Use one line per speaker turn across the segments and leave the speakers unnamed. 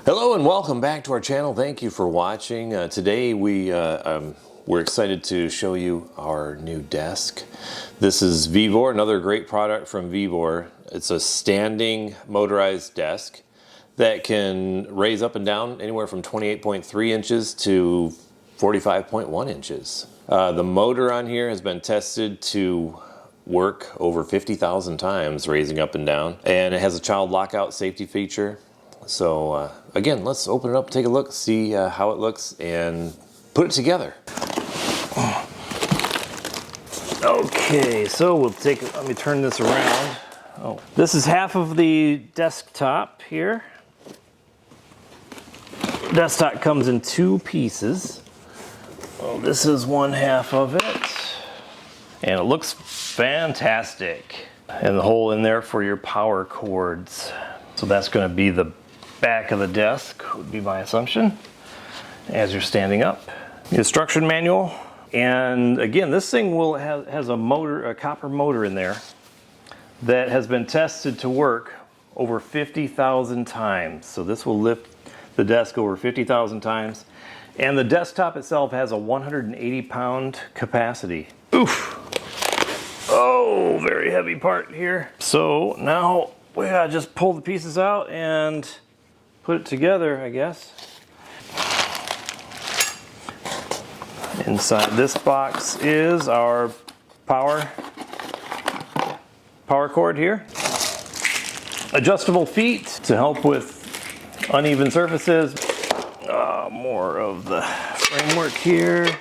Hello and welcome back to our channel. Thank you for watching. Today we're excited to show you our new desk. This is Vevor, another great product from Vevor. It's a standing motorized desk that can raise up and down anywhere from 28.3 inches to 45.1 inches. The motor on here has been tested to work over 50,000 times raising up and down, and it has a child lockout safety feature. So again, let's open it up, take a look, see how it looks, and put it together. Okay, so let me turn this around. Oh, this is half of the desktop here. Desktop comes in two pieces. Well, this is one half of it, and it looks fantastic. And the hole in there for your power cords. So that's going to be the back of the desk, would be my assumption, as you're standing up. The instruction manual, and again, this thing has a motor, a copper motor in there that has been tested to work over 50,000 times. So this will lift the desk over 50,000 times, and the desktop itself has a 180-pound capacity. Oof! Oh, very heavy part here. So now we gotta just pull the pieces out and put it together, I guess. Inside this box is our power cord here. Adjustable feet to help with uneven surfaces. More of the framework here.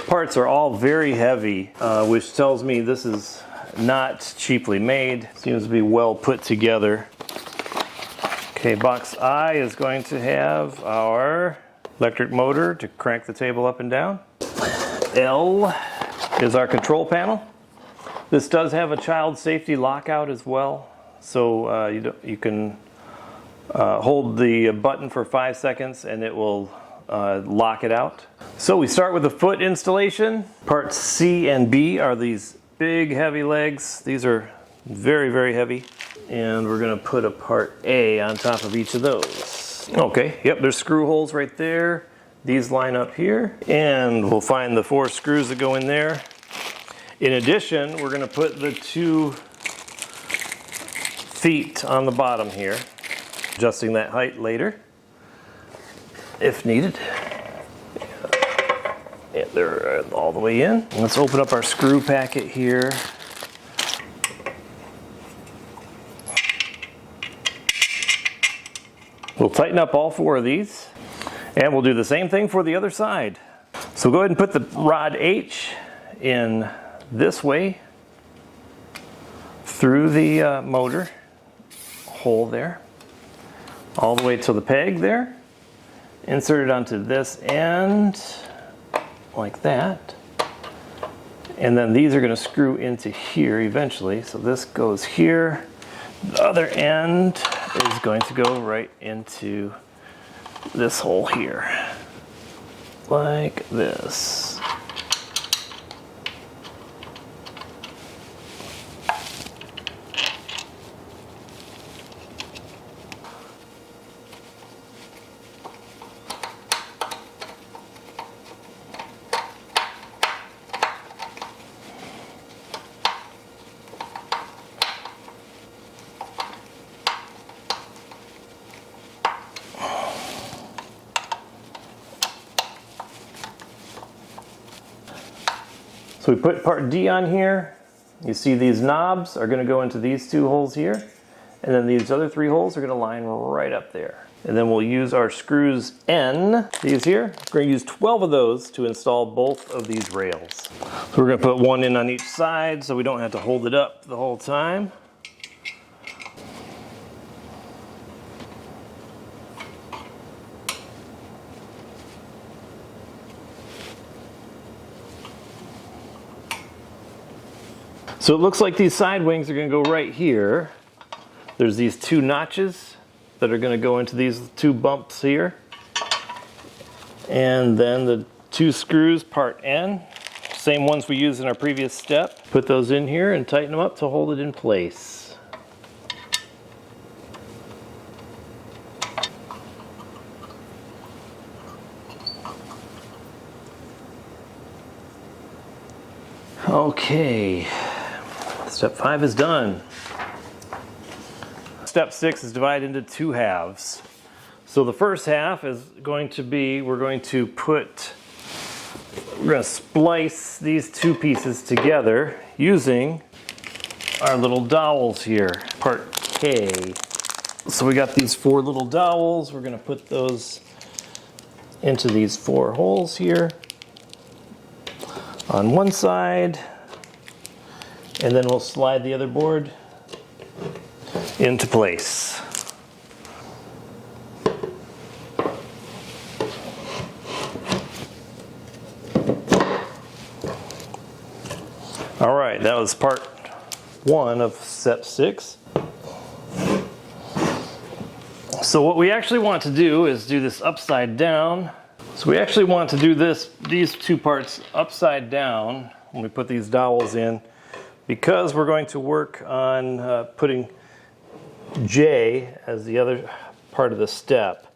Parts are all very heavy, which tells me this is not cheaply made. Seems to be well put together. Okay, box I is going to have our electric motor to crank the table up and down. L is our control panel. This does have a child safety lockout as well, so you can hold the button for 5 seconds and it will lock it out. So we start with the foot installation. Parts C and B are these big heavy legs. These are very, very heavy. And we're gonna put a part A on top of each of those. Okay, yep, there's screw holes right there. These line up here, and we'll find the 4 screws that go in there. In addition, we're gonna put the 2 feet on the bottom here, adjusting that height later, if needed. Yeah, they're all the way in. Let's open up our screw packet here. We'll tighten up all 4 of these, and we'll do the same thing for the other side. So go ahead and put the rod H in this way through the motor hole there, all the way to the peg there. Insert it onto this end like that, and then these are going to screw into here eventually. So this goes here. The other end is going to go right into this hole here, like this. So we put part D on here. You see these knobs are going to go into these 2 holes here, and then these other 3 holes are going to line right up there. And then we'll use our screws N, these here. We're going to use 12 of those to install both of these rails. So we're going to put 1 in on each side so we don't have to hold it up the whole time. So it looks like these side wings are going to go right here. There's these 2 notches that are going to go into these 2 bumps here. And then the 2 screws, part N, same ones we used in our previous step. Put those in here and tighten them up to hold it in place. Okay, step 5 is done. Step 6 is divided into 2 halves. So the first half is going to be, we're going to splice these 2 pieces together using our little dowels here, part K. So we got these 4 little dowels. We're going to put those into these 4 holes here on one side, and then we'll slide the other board into place. All right, that was part 1 of step 6. So what we actually want to do is do this upside down. So we actually want to do these 2 parts upside down when we put these dowels in, because we're going to work on putting J as the other part of the step.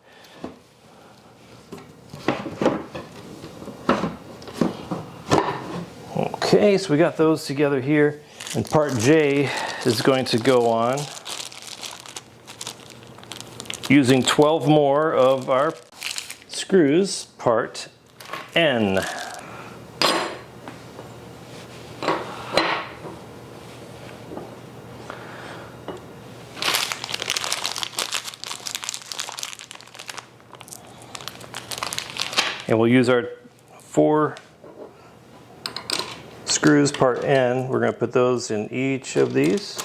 Okay, so we got those together here, and part J is going to go on using 12 more of our screws, part N. And we'll use our 4 screws, part N. We're going to put those in each of these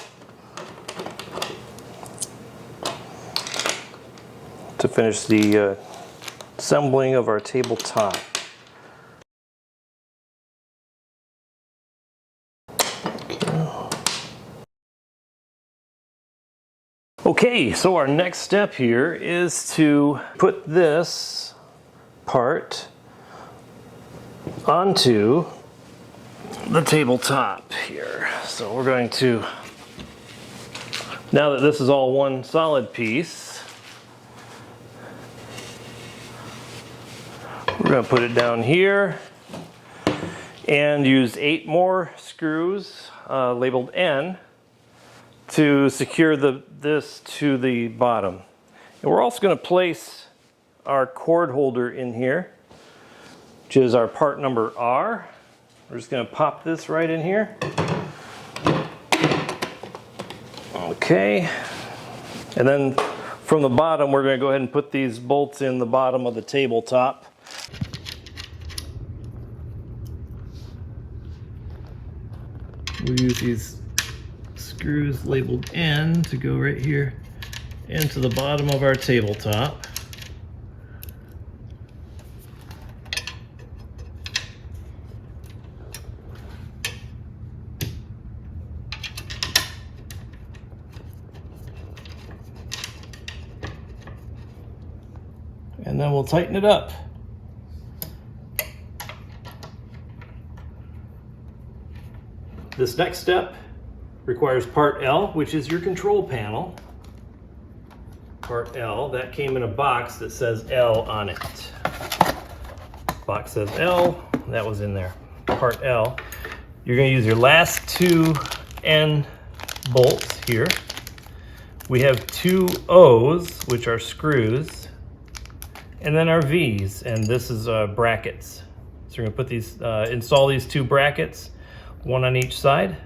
to finish the assembling of our tabletop. Okay, so our next step here is to put this part onto the tabletop here. So we're going to, now that this is all one solid piece, we're going to put it down here and use 8 more screws labeled N to secure this to the bottom. And we're also going to place our cord holder in here, which is our part number R. We're just going to pop this right in here. Okay. And then from the bottom, we're going to go ahead and put these bolts in the bottom of the tabletop. We'll use these screws labeled N to go right here into the bottom of our tabletop. And then we'll tighten it up. This next step requires part L, which is your control panel. Part L, that came in a box that says L on it. Box says L, that was in there. Part L. You're going to use your last 2 N bolts here. We have 2 O's, which are screws, and then our V's, and this is brackets. So we're going to put these, install these 2 brackets, 1 on each side,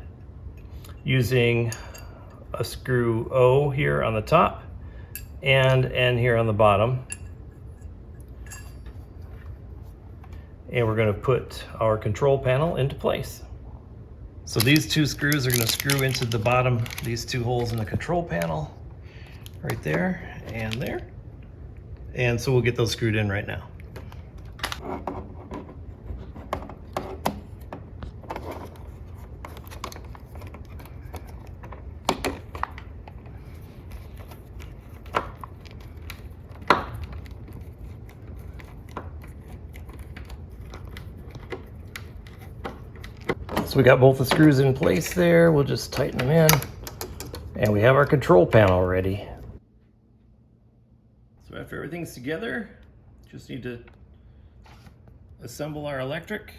using a screw O here on the top and N here on the bottom. And we're going to put our control panel into place. So these 2 screws are going to screw into the bottom, these 2 holes in the control panel, right there and there. And so we'll get those screwed in right now. So we got both the screws in place there. We'll just tighten them in. And we have our control panel ready. So after everything's together, just need to assemble our electric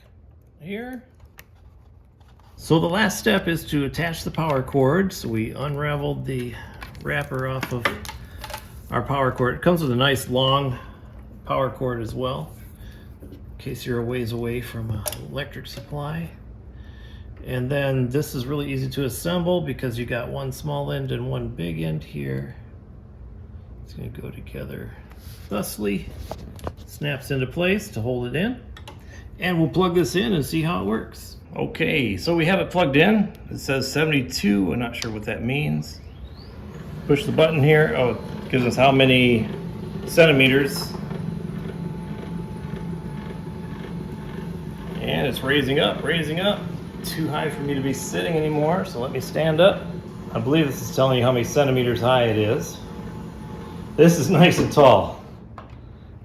here. So the last step is to attach the power cord. So we unraveled the wrapper off of our power cord. It comes with a nice long power cord as well, in case you're a ways away from an electric supply. And then this is really easy to assemble because you got one small end and one big end here. It's going to go together thusly. Snaps into place to hold it in. And we'll plug this in and see how it works. Okay, so we have it plugged in. It says 72. I'm not sure what that means. Push the button here. Oh, it gives us how many centimeters. And it's raising up, raising up. Too high for me to be sitting anymore, so let me stand up. I believe this is telling you how many centimeters high it is. This is nice and tall.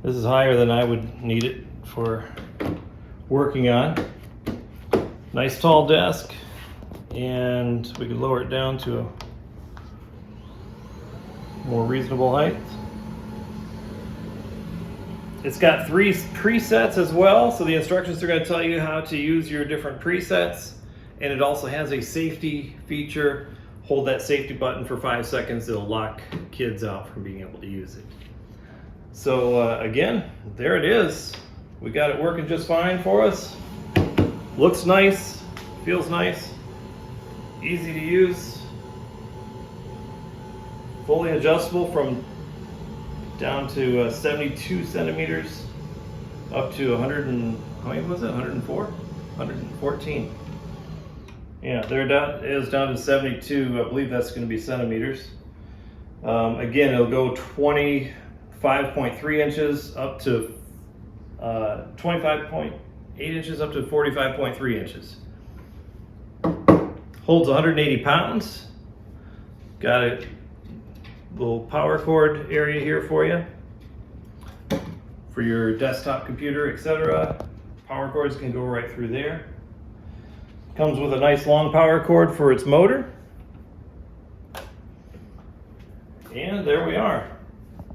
This is higher than I would need it for working on. Nice tall desk, and we could lower it down to a more reasonable height. It's got 3 presets as well, so the instructions are going to tell you how to use your different presets, and it also has a safety feature. Hold that safety button for 5 seconds, it'll lock kids out from being able to use it. So again, there it is. We got it working just fine for us. Looks nice, feels nice, easy to use, fully adjustable from down to 72 centimeters up to 100 and, how many was it, 104? 114. Yeah, there it is down to 72. I believe that's going to be centimeters. Again, it'll go 25.3 inches up to 25.8 inches up to 45.3 inches. Holds 180 pounds. Got a little power cord area here for you, for your desktop computer, etc. Power cords can go right through there. Comes with a nice long power cord for its motor. And there we are.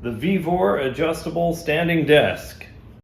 The Vevor adjustable standing desk.